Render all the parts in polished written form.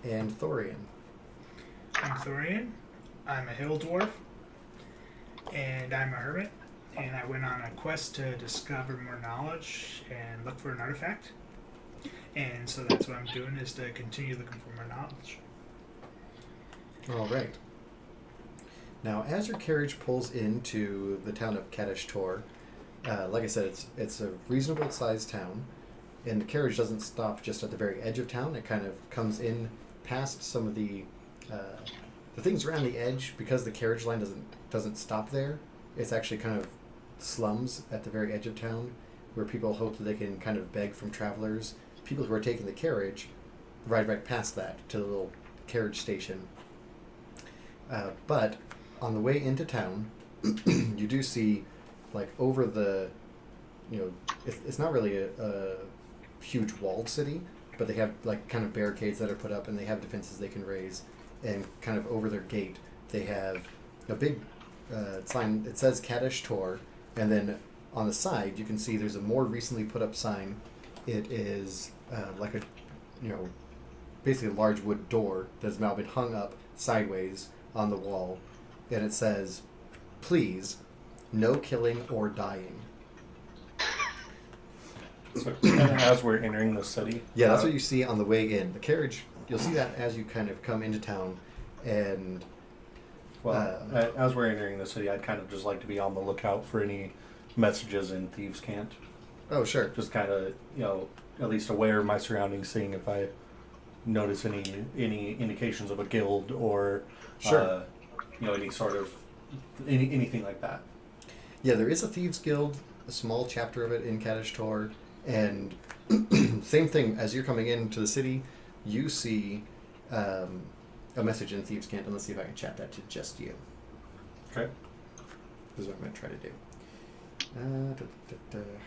And Thorian. I'm Thorian. I'm a hill dwarf, and I'm a hermit. And I went on a quest to discover more knowledge and look for an artifact. And so that's what I'm doing is to continue looking for more knowledge. All right. Now, as your carriage pulls into the town of Kadesh Tor, like I said, it's a reasonable sized town, and the carriage doesn't stop just at the very edge of town. It kind of comes in past some of the things around the edge because the carriage line doesn't stop there. It's actually kind of slums at the very edge of town, where people hope that they can kind of beg from travelers. People who are taking the carriage ride right past that to the little carriage station. But on the way into town, you do see, like, over the, it's not really a huge walled city, but they have, like, kind of barricades that are put up, and they have defenses they can raise. And kind of over their gate, they have a big sign. It says Kadesh Tor, and then on the side, you can see there's a more recently put up sign. It is like a, basically a large wood door that's now been hung up sideways on the wall, and it says, "Please, no killing or dying." So, as we're entering the city, Yeah, that's what you see on the way in. The carriage, you'll see that as you kind of come into town, and as we're entering the city, I'd kind of just like to be on the lookout for any messages in Thieves' Cant. oh, sure. Just kind of, at least aware of my surroundings, seeing if I notice any indications of a guild or, Sure. any sort of anything like that. Yeah, there is a Thieves Guild, a small chapter of it in Kadesh Tor, and same thing, as you're coming into the city, you see a message in Thieves' Cant, and let's see if I can chat that to just you. Okay. This is what I'm going to try to do.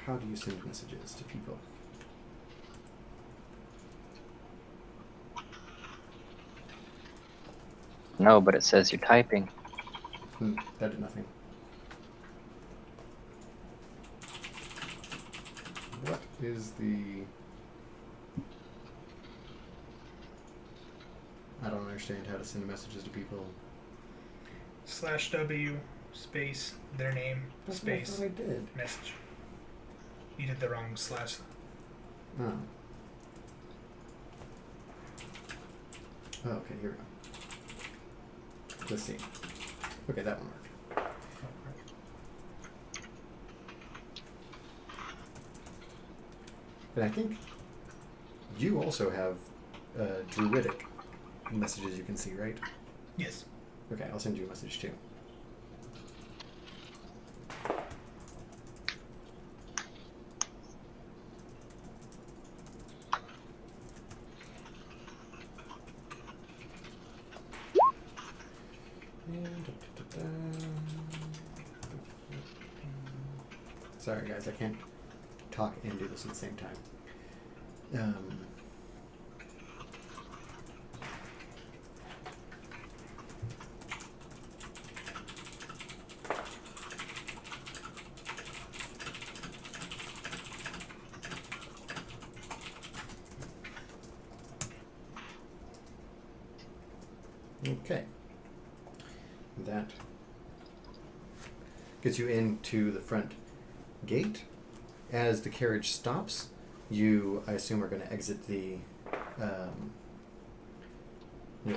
How do you send messages to people? No, but it says you're typing. That did nothing. What is the... I don't understand how to send messages to people. /W space their name That's what I space thought I did. message. You did the wrong slash. Oh. Oh, okay, here we go. Let's see. Okay, that one worked. And I think you also have druidic messages you can see, right? Yes. Okay, I'll send you a message too. Sorry guys, I can't talk and do this at the same time. Okay. That gets you into the front gate. As the carriage stops, you, I assume, are going to exit the,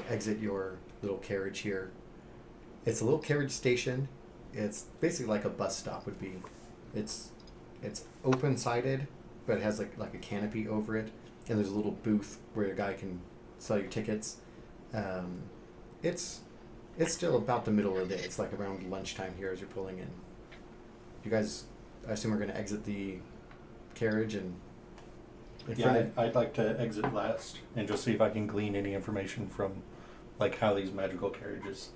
exit your little carriage here. It's a little carriage station. It's basically like a bus stop would be. It's open-sided, but it has like a canopy over it, and there's a little booth where a guy can sell you tickets. It's still about the middle of the day. It's like around lunchtime here as you're pulling in. You guys, I assume, are going to exit the carriage and... I'd like to exit last and just see if I can glean any information from, like, how these magical carriages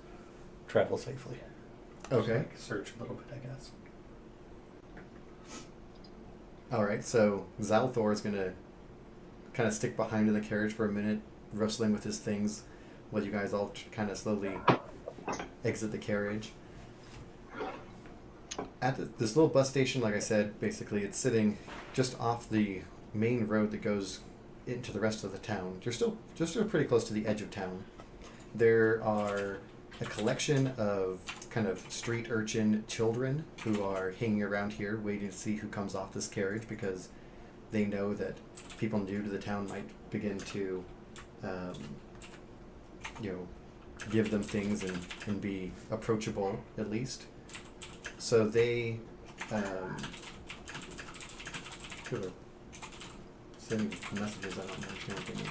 travel safely. Okay. Just, like, search a little bit, I guess. Alright, so Zalthor is going to kind of stick behind in the carriage for a minute, wrestling with his things, while you guys all kind of slowly exit the carriage. At this little bus station, like I said, basically it's sitting just off the main road that goes into the rest of the town, you're still pretty close to the edge of town. There are a collection of kind of street urchin children who are hanging around here waiting to see who comes off this carriage, because they know that people new to the town might begin to give them things and be approachable at least. So they who are sending messages. I don't understand what they mean.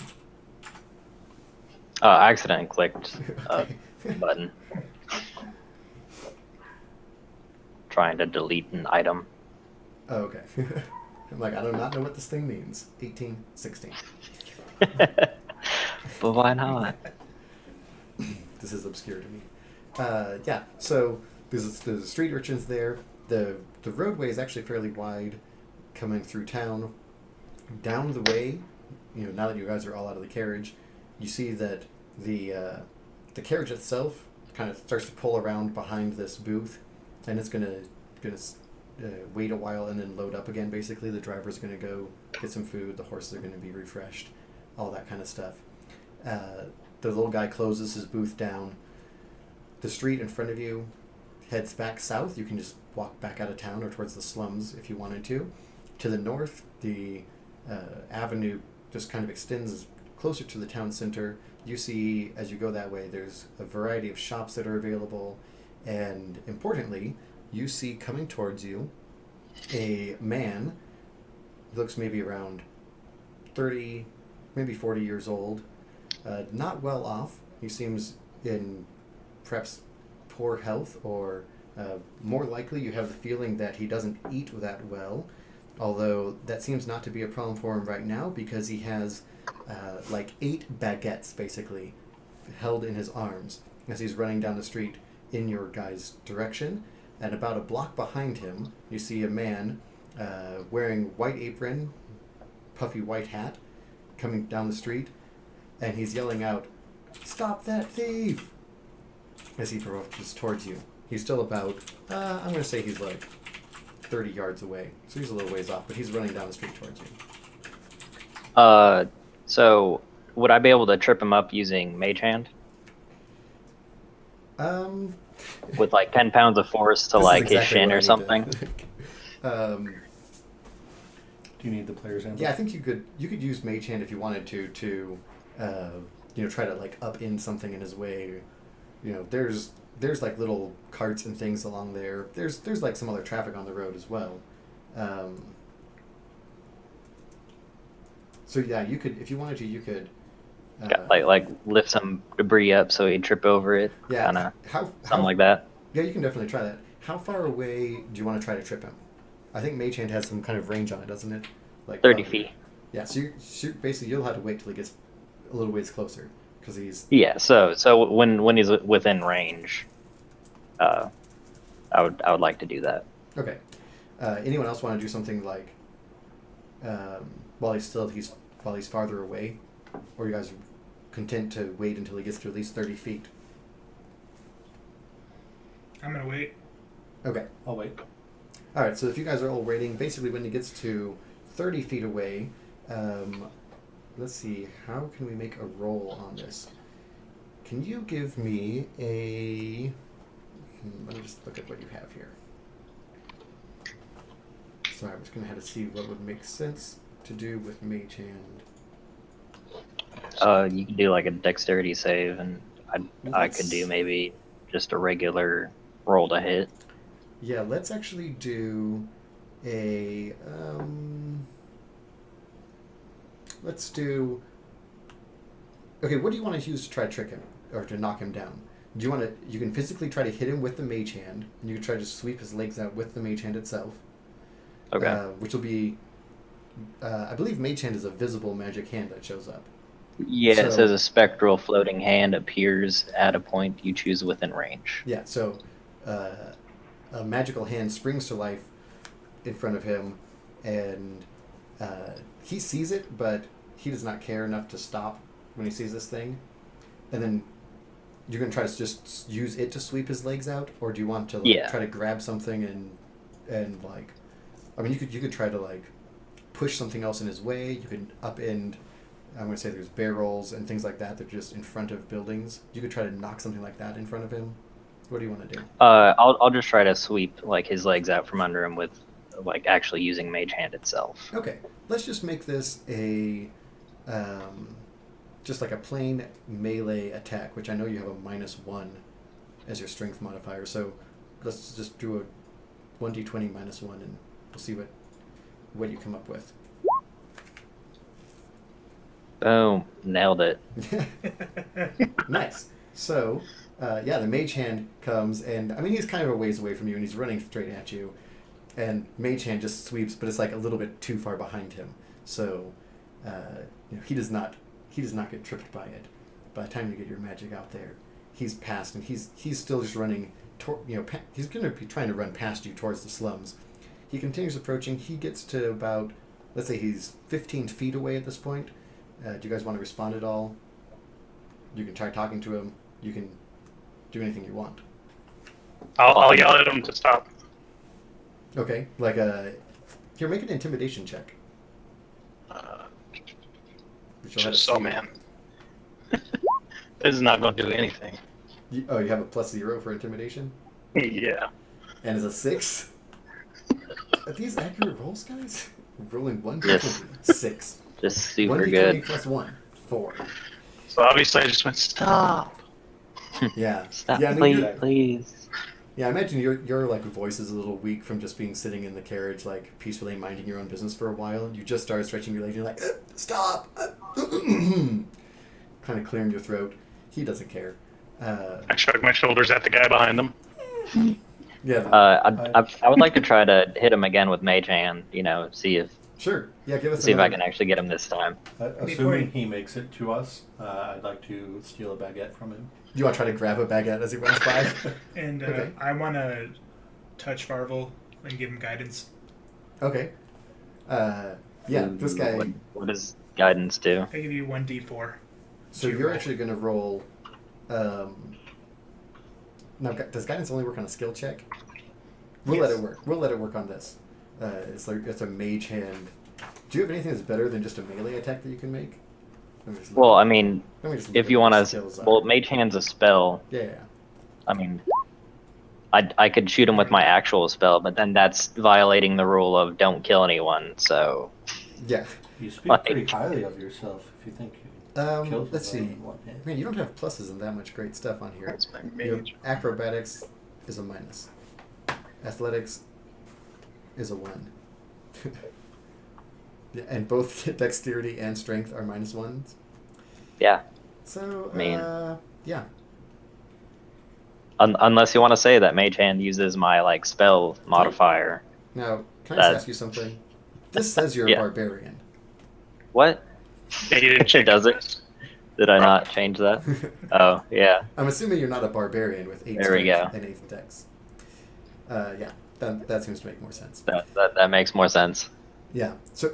I accidentally clicked a Okay. button. Trying to delete an item. Oh, okay. I'm like, I do not know what this thing means. 18, 16. But why not? This is obscure to me. Yeah, so there's street urchins there. The roadway is actually fairly wide coming through town. Down the way, now that you guys are all out of the carriage, you see that the carriage itself kind of starts to pull around behind this booth, and it's gonna wait a while and then load up again. Basically, the driver's gonna go get some food. The horses are gonna be refreshed, all that kind of stuff. The little guy closes his booth down. The street in front of you heads back south. You can just walk back out of town or towards the slums if you wanted to. To the north, the avenue just kind of extends closer to the town center. You see, as you go that way, there's a variety of shops that are available, and importantly, you see coming towards you a man, looks maybe around 30, maybe 40 years old, not well off. He seems in perhaps poor health, or more likely you have the feeling that he doesn't eat that well, although that seems not to be a problem for him right now, because he has like 8 baguettes basically held in his arms as he's running down the street in your guys' direction. And about a block behind him, you see a man wearing white apron, puffy white hat, coming down the street, and he's yelling out, "Stop that thief!" as he approaches towards you. He's still about, I'm going to say he's like 30 yards away, so he's a little ways off, but he's running down the street towards you. So would I be able to trip him up using Mage Hand with like 10 pounds of force to This is like exactly his shin what I or need something? to- Do you need the player's handbook? Yeah, I think you could use Mage Hand if you wanted to try to like up in something in his way. There's like little carts and things along there. There's like some other traffic on the road as well. So yeah, you could, if you wanted to, you could. Yeah, like lift some debris up so he'd trip over it. Yeah, Kind of how something like that. Yeah, you can definitely try that. How far away do you want to try to trip him? I think Mage Hand has some kind of range on it, doesn't it? Like 30 feet. Yeah, so basically you'll have to wait till he gets a little ways closer, because he's. Yeah. So when he's within range, I would like to do that. Okay. Anyone else want to do something like while he's farther away, or you guys are content to wait until he gets to at least 30 feet? I'm gonna wait. Okay. I'll wait. All right. So if you guys are all waiting, basically when he gets to 30 feet away, let's see. How can we make a roll on this? Can you give me a? Let me just look at what you have here. Sorry, I'm just gonna have to see what would make sense to do with Mage Hand. You can do like a dexterity save, and I could do maybe just a regular roll to hit. Yeah, let's actually do a. Let's do. Okay, what do you want to use to try to trick him or to knock him down? Do you want to? You can physically try to hit him with the Mage Hand, and you can try to sweep his legs out with the Mage Hand itself. Okay. Which will be. I believe Mage Hand is a visible magic hand that shows up. Yeah, So- it says a spectral floating hand appears at a point you choose within range. Yeah, so a magical hand springs to life in front of him, and he sees it, but he does not care enough to stop when he sees this thing. And then you're going to try to just use it to sweep his legs out, or do you want to try to grab something and like, I mean, you could try to like push something else in his way. You could upend I'm going to say there's barrels and things like that that are just in front of buildings. You could try to knock something like that in front of him. What do you want to do? I'll just try to sweep like his legs out from under him with like actually using Mage Hand itself. Okay, let's just make this a just like a plain melee attack, which I know you have a -1 as your strength modifier. So let's just do a 1d20 -1, and we'll see what you come up with. Boom, nailed it. Nice. So, yeah, the Mage Hand comes, and I mean he's kind of a ways away from you, and he's running straight at you. And Mage Hand just sweeps, but it's like a little bit too far behind him. So, he does not get tripped by it. By the time you get your magic out there, he's past, and he's still just running. He's going to be trying to run past you towards the slums. He continues approaching. He gets to about, let's say he's 15 feet away at this point. Do you guys want to respond at all? You can try talking to him. You can do anything you want. I'll yell at him to stop. Okay, like here, make an intimidation check. Which you'll have to Just so see. man. This is not going to do anything. You have a +0 for intimidation, Yeah. and it's a 6. Are these accurate rolls, guys? Rolling 1 to Yes. 20. 6. Just super 1d20 good. plus 1. 4. So obviously I just went, stop. Yeah. Stop, Yeah, I mean, please, you're- please. Yeah, I imagine your like voice is a little weak from just being sitting in the carriage, like peacefully minding your own business for a while. You just started stretching your legs. You're like, stop, kind of clearing your throat. He doesn't care. I shrug my shoulders at the guy behind them. Yeah. I would like to try to hit him again with Mage Hand. See if Sure. Yeah. Give us. I another- can actually get him this time. Assuming he makes it to us, I'd like to steal a baguette from him. You want to try to grab a baguette as he runs by? And Okay. I want to touch Farvel and give him guidance. Okay. Yeah. This guy. What does guidance do? I give you 1d4. So you're actually going to roll. Now, does guidance only work on a skill check? We'll let Yes. it work. We'll let it work on this. It's a Mage Hand. Do you have anything that's better than just a melee attack that you can make? Let me just look- Well, I mean, let me just look if at you what want the to, skills are. well, Mage Hand's a spell. Yeah. I mean, I could shoot him with my actual spell, but then that's violating the rule of don't kill anyone. So Yeah. You speak Like- pretty highly of yourself if you think you kill Let's see. someone in one hit. I mean, you don't have pluses and that much great stuff on here. That's my Your mage. acrobatics is a minus. Athletics is a 1. Yeah, and both dexterity and strength are -1s. yeah, So, I mean- yeah. unless you want to say that Mage Hand uses my like spell modifier. Now, can I just That- ask you something? This says you're Yeah. a barbarian. What? Yeah, you didn't check Does it? this. Did I not change that? Oh, yeah. I'm assuming you're not a barbarian with 8 There we strength go. and 8 dex. Yeah, that seems to make more sense. That makes more sense. Yeah. So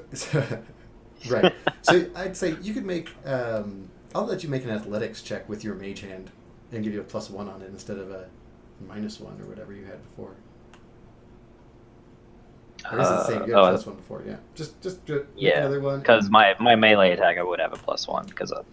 right. So I'd say you could make. I'll let you make an athletics check with your Mage Hand and give you a +1 on it instead of a -1 or whatever you had before. I guess it's the same. You had a +1 before, yeah. Just make Yeah, another one. because my melee attack I would have a +1 because of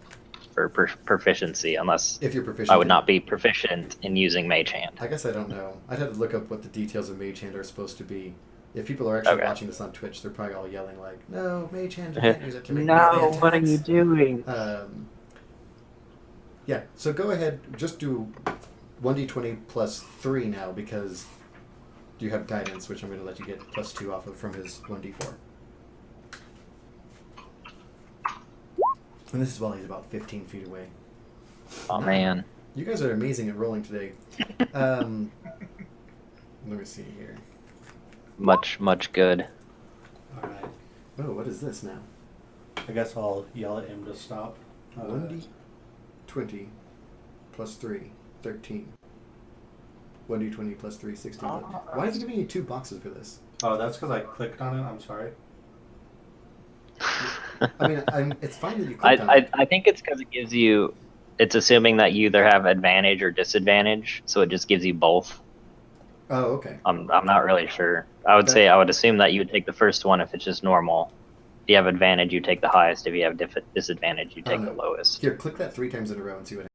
for proficiency, unless If you're proficient, I would in- not be proficient in using Mage Hand. I guess I don't know. I'd have to look up what the details of Mage Hand are supposed to be. If people are actually Okay. watching this on Twitch, they're probably all yelling like, "No, Mage Hand, you can't use it to make No, melee what are you attacks." doing? Yeah, so go ahead, just do 1d20 plus 3 now because you have guidance, which I'm going to let you get +2 off of from his 1d4. And this is while he's about 15 feet away. Oh man. You guys are amazing at rolling today. Let me see here. Much good. Alright. Oh, what is this now? I guess I'll yell at him to stop. 1d20 plus 3, 13. 1d20 plus 3, 16. Why is it giving you 2 boxes for this? Oh, that's because I clicked on it. I'm sorry. I mean, it's fine that you clicked on it. I think it's because it gives you. It's assuming that you either have advantage or disadvantage, so it just gives you both. Oh, okay. I'm not really sure. I would say I would assume that you would take the first one if it's just normal. you have advantage, you take the highest. If you have disadvantage, you take Oh, the no. lowest. Here, click that 3 times in a row and see what